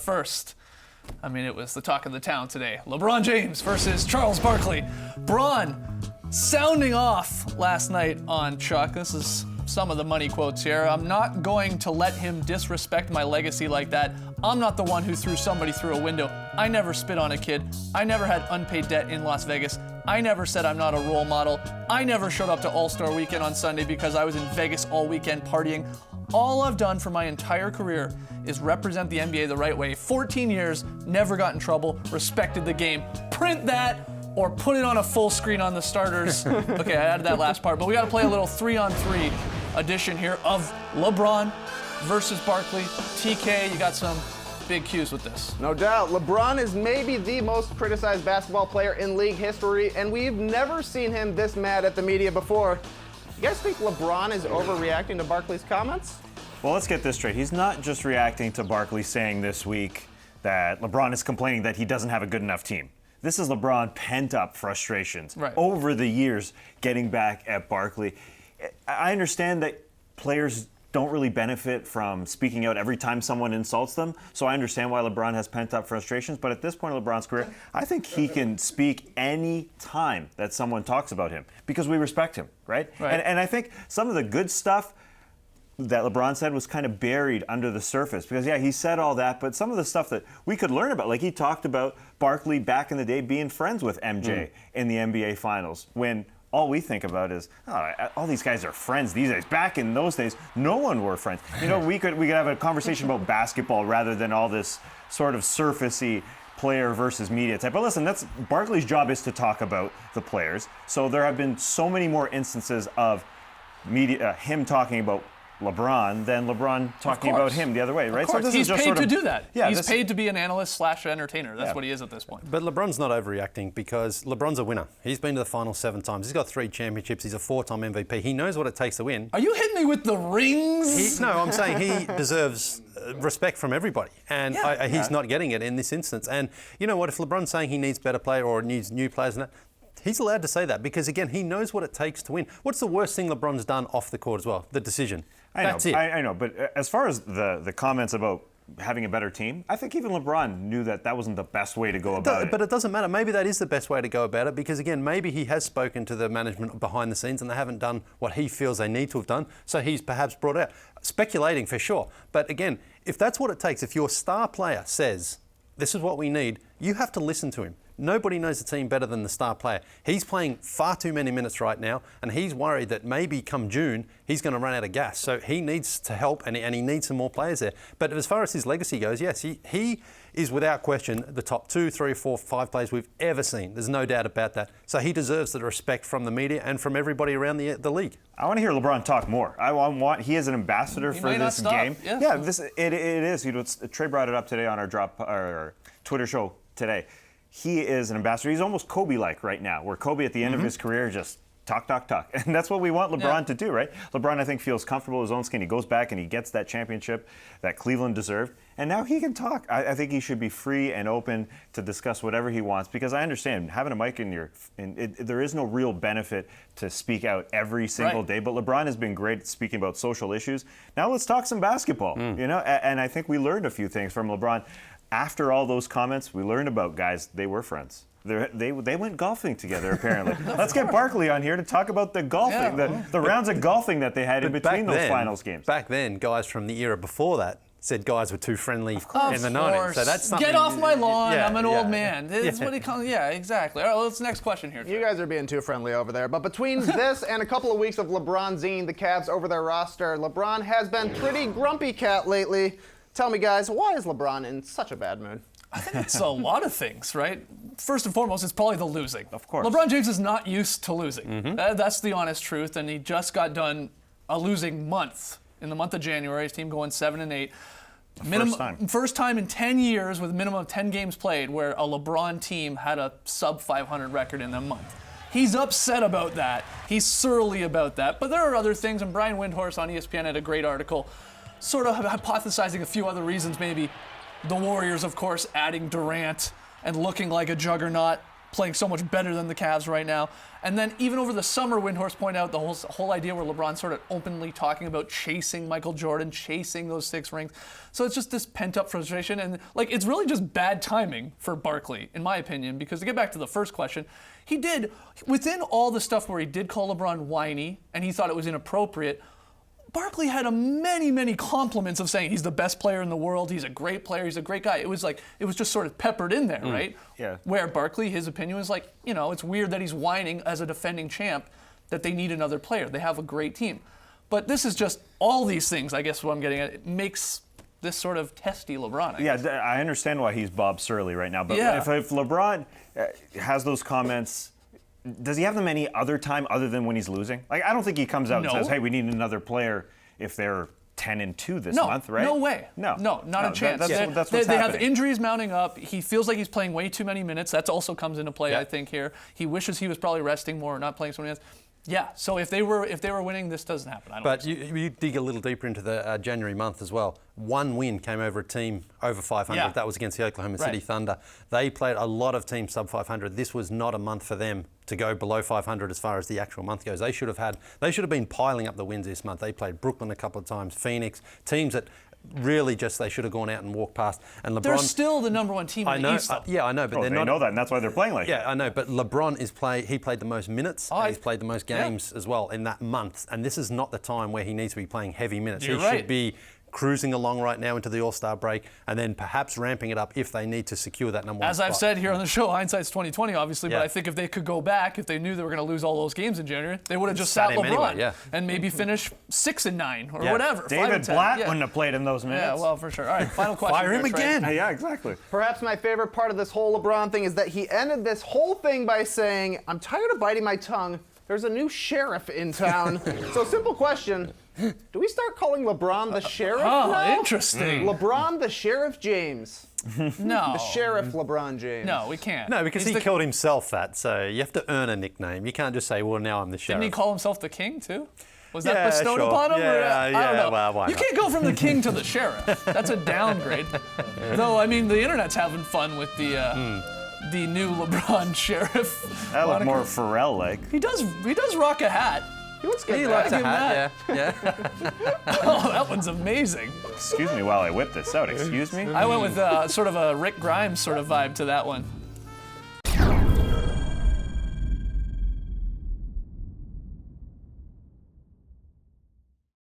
first, I mean, it was the talk of the town today. LeBron James versus Charles Barkley. Bron sounding off last night on Chuck. This is some of the money quotes here. I'm not going to let him disrespect my legacy like that. I'm not the one who threw somebody through a window. I never spit on a kid. I never had unpaid debt in Las Vegas. I never said I'm not a role model. I never showed up to All-Star Weekend on Sunday because I was in Vegas all weekend partying. All I've done for my entire career is represent the NBA the right way. 14 years, never got in trouble, respected the game. Print that or put it on a full screen on the starters. Okay, I added that last part, but we gotta play a little 3-on-3 edition here of LeBron versus Barkley. TK, you got some big cues with this. No doubt. LeBron is maybe the most criticized basketball player in league history, and we've never seen him this mad at the media before. You guys think LeBron is overreacting to Barkley's comments? Well, let's get this straight. He's not just reacting to Barkley saying this week that LeBron is complaining that he doesn't have a good enough team. This is LeBron pent-up frustrations over the years getting back at Barkley. I understand that players don't really benefit from speaking out every time someone insults them, so I understand why LeBron has pent-up frustrations, but at this point in LeBron's career, I think he can speak any time that someone talks about him because we respect him, right? And I think some of the good stuff that LeBron said was kind of buried under the surface because, yeah, he said all that, but some of the stuff that we could learn about, like he talked about Barkley back in the day being friends with MJ in the NBA Finals when all we think about is, oh, all these guys are friends these days. Back in those days, no one were friends. You know, we could have a conversation about basketball rather than all this sort of surfacey player versus media type. But listen, that's Barkley's job is to talk about the players. So there have been so many more instances of media, him talking about LeBron than LeBron talking about him the other way, right? So this he's is just paid sort of, to do that. Yeah, he's paid to be an analyst / entertainer. That's what he is at this point. But LeBron's not overreacting because LeBron's a winner. He's been to the finals 7 times. He's got 3 championships. He's a 4-time MVP. He knows what it takes to win. Are you hitting me with the rings? No, I'm saying he deserves respect from everybody, and he's not getting it in this instance. And you know what? If LeBron's saying he needs better player or needs new players and that, he's allowed to say that because, again, he knows what it takes to win. What's the worst thing LeBron's done off the court as well? The decision. I know, but as far as the comments about having a better team, I think even LeBron knew that wasn't the best way to go about it. But it doesn't matter. Maybe that is the best way to go about it because, again, maybe he has spoken to the management behind the scenes and they haven't done what he feels they need to have done, so he's perhaps brought out. Speculating for sure. But, again, if that's what it takes, if your star player says, this is what we need, you have to listen to him. Nobody knows the team better than the star player. He's playing far too many minutes right now, and he's worried that maybe come June, he's going to run out of gas. So he needs to help, and he needs some more players there. But as far as his legacy goes, yes, he is without question the top 2, 3, 4, 5 players we've ever seen. There's no doubt about that. So he deserves the respect from the media and from everybody around the league. I want to hear LeBron talk more. He is an ambassador for this game. Yeah, it is. You know, Trey brought it up today on our Twitter show today. He is an ambassador. He's almost Kobe-like right now, where Kobe at the end of his career just talk. And that's what we want LeBron to do, right? LeBron, I think, feels comfortable in his own skin. He goes back and he gets that championship that Cleveland deserved. And now he can talk. I think he should be free and open to discuss whatever he wants because I understand having a mic there is no real benefit to speak out every single day. But LeBron has been great at speaking about social issues. Now let's talk some basketball, you know? And I think we learned a few things from LeBron. After all those comments, we learned about guys, they were friends. They went golfing together, apparently. Let's get Barkley on here to talk about the golfing, the rounds of golfing that they had in between those finals games. Back then, guys from the era before that said guys were too friendly in the 90s. So that's something. Get off my lawn, I'm an old man. That's what he calls exactly. All right, let's next question here. You guys are being too friendly over there. But between this and a couple of weeks of LeBron zinging the Cavs over their roster, LeBron has been pretty grumpy cat lately. Tell me, guys, why is LeBron in such a bad mood? I think it's a lot of things, right? First and foremost, it's probably the losing. Of course. LeBron James is not used to losing. That's the honest truth, and he just got done a losing month. In the month of January, his team going 7-8. First time in 10 years with a minimum of 10 games played where a LeBron team had a sub-500 record in a month. He's upset about that. He's surly about that. But there are other things, and Brian Windhorst on ESPN had a great article sort of hypothesizing a few other reasons, maybe the Warriors, of course, adding Durant and looking like a juggernaut, playing so much better than the Cavs right now. And then even over the summer, Windhorst pointed out the whole idea where LeBron sort of openly talking about chasing Michael Jordan, chasing those 6 rings. So it's just this pent-up frustration, and like it's really just bad timing for Barkley, in my opinion, because to get back to the first question, he did, within all the stuff where he did call LeBron whiny, and he thought it was inappropriate, Barkley had many compliments of saying he's the best player in the world, he's a great player, he's a great guy. It was just sort of peppered in there, right? Yeah. Where Barkley, his opinion was like, it's weird that he's whining as a defending champ that they need another player. They have a great team. But this is just all these things, I guess what I'm getting at. It makes this sort of testy LeBron, I guess. I understand why he's Bob Surly right now. But Yeah. if LeBron has those comments, does he have them any other time other than when he's losing? Like, I don't think he comes out and says, hey, we need another player if they're 10-2 this month, right? No way. No, not a chance. That's what's they have happening. injuries mounting up. He feels like he's playing way too many minutes. That also comes into play, I think, here. He wishes he was probably resting more, not playing so many minutes. Yeah, so if they were winning, this doesn't happen. But you dig a little deeper into the January month as well. One win came over a team over 500. Yeah. That was against the Oklahoma City Thunder. They played a lot of teams sub 500. This was not a month for them to go below 500 as far as the actual month goes. They should have been piling up the wins this month. They played Brooklyn a couple of times, Phoenix, teams that really just they should have gone out and walked past. And LeBron, they're still the number 1 team in the East. Yeah, I know, but they're they not. know that, and that's why they're playing like that. I know, but LeBron he played the most minutes, and he's played the most games as well in that month. And this is not the time where he needs to be playing heavy minutes. You're he right. should be cruising along right now into the All-Star break, and then perhaps ramping it up if they need to secure that number 1 As I've spot. said here on the show, hindsight's 20/20, obviously. Yeah. But I think if they could go back, if they knew they were going to lose all those games in January, they would have just sat him LeBron anyway, and maybe finish 6-9 or Yeah. whatever. David 5-10. Blatt Yeah. wouldn't have played in those minutes. Yeah, well, for sure. All right, final question. Fire him here, Trey. again. Yeah, exactly. Perhaps my favorite part of this whole LeBron thing is that he ended this whole thing by saying, I'm tired of biting my tongue. There's a new sheriff in town. So simple question, do we start calling LeBron the sheriff now? Interesting. LeBron the Sheriff James. No. The Sheriff LeBron James. No, we can't. No, because he called himself that, so you have to earn a nickname. You can't just say, well, now I'm the sheriff. Didn't he call himself the king, too? Was that Yeah, bestowed sure. upon him? Yeah, I don't know. well, why you not? can't go from the king to the sheriff. That's a downgrade. Though, I mean, the internet's having fun with the new LeBron sheriff. That looked moniker. more Pharrell-like. He does rock a hat. He looks good. He there. likes a give him hat, yeah. Oh, that one's amazing. Excuse me while I whip this out. Excuse me? I went with sort of a Rick Grimes sort of vibe to that one.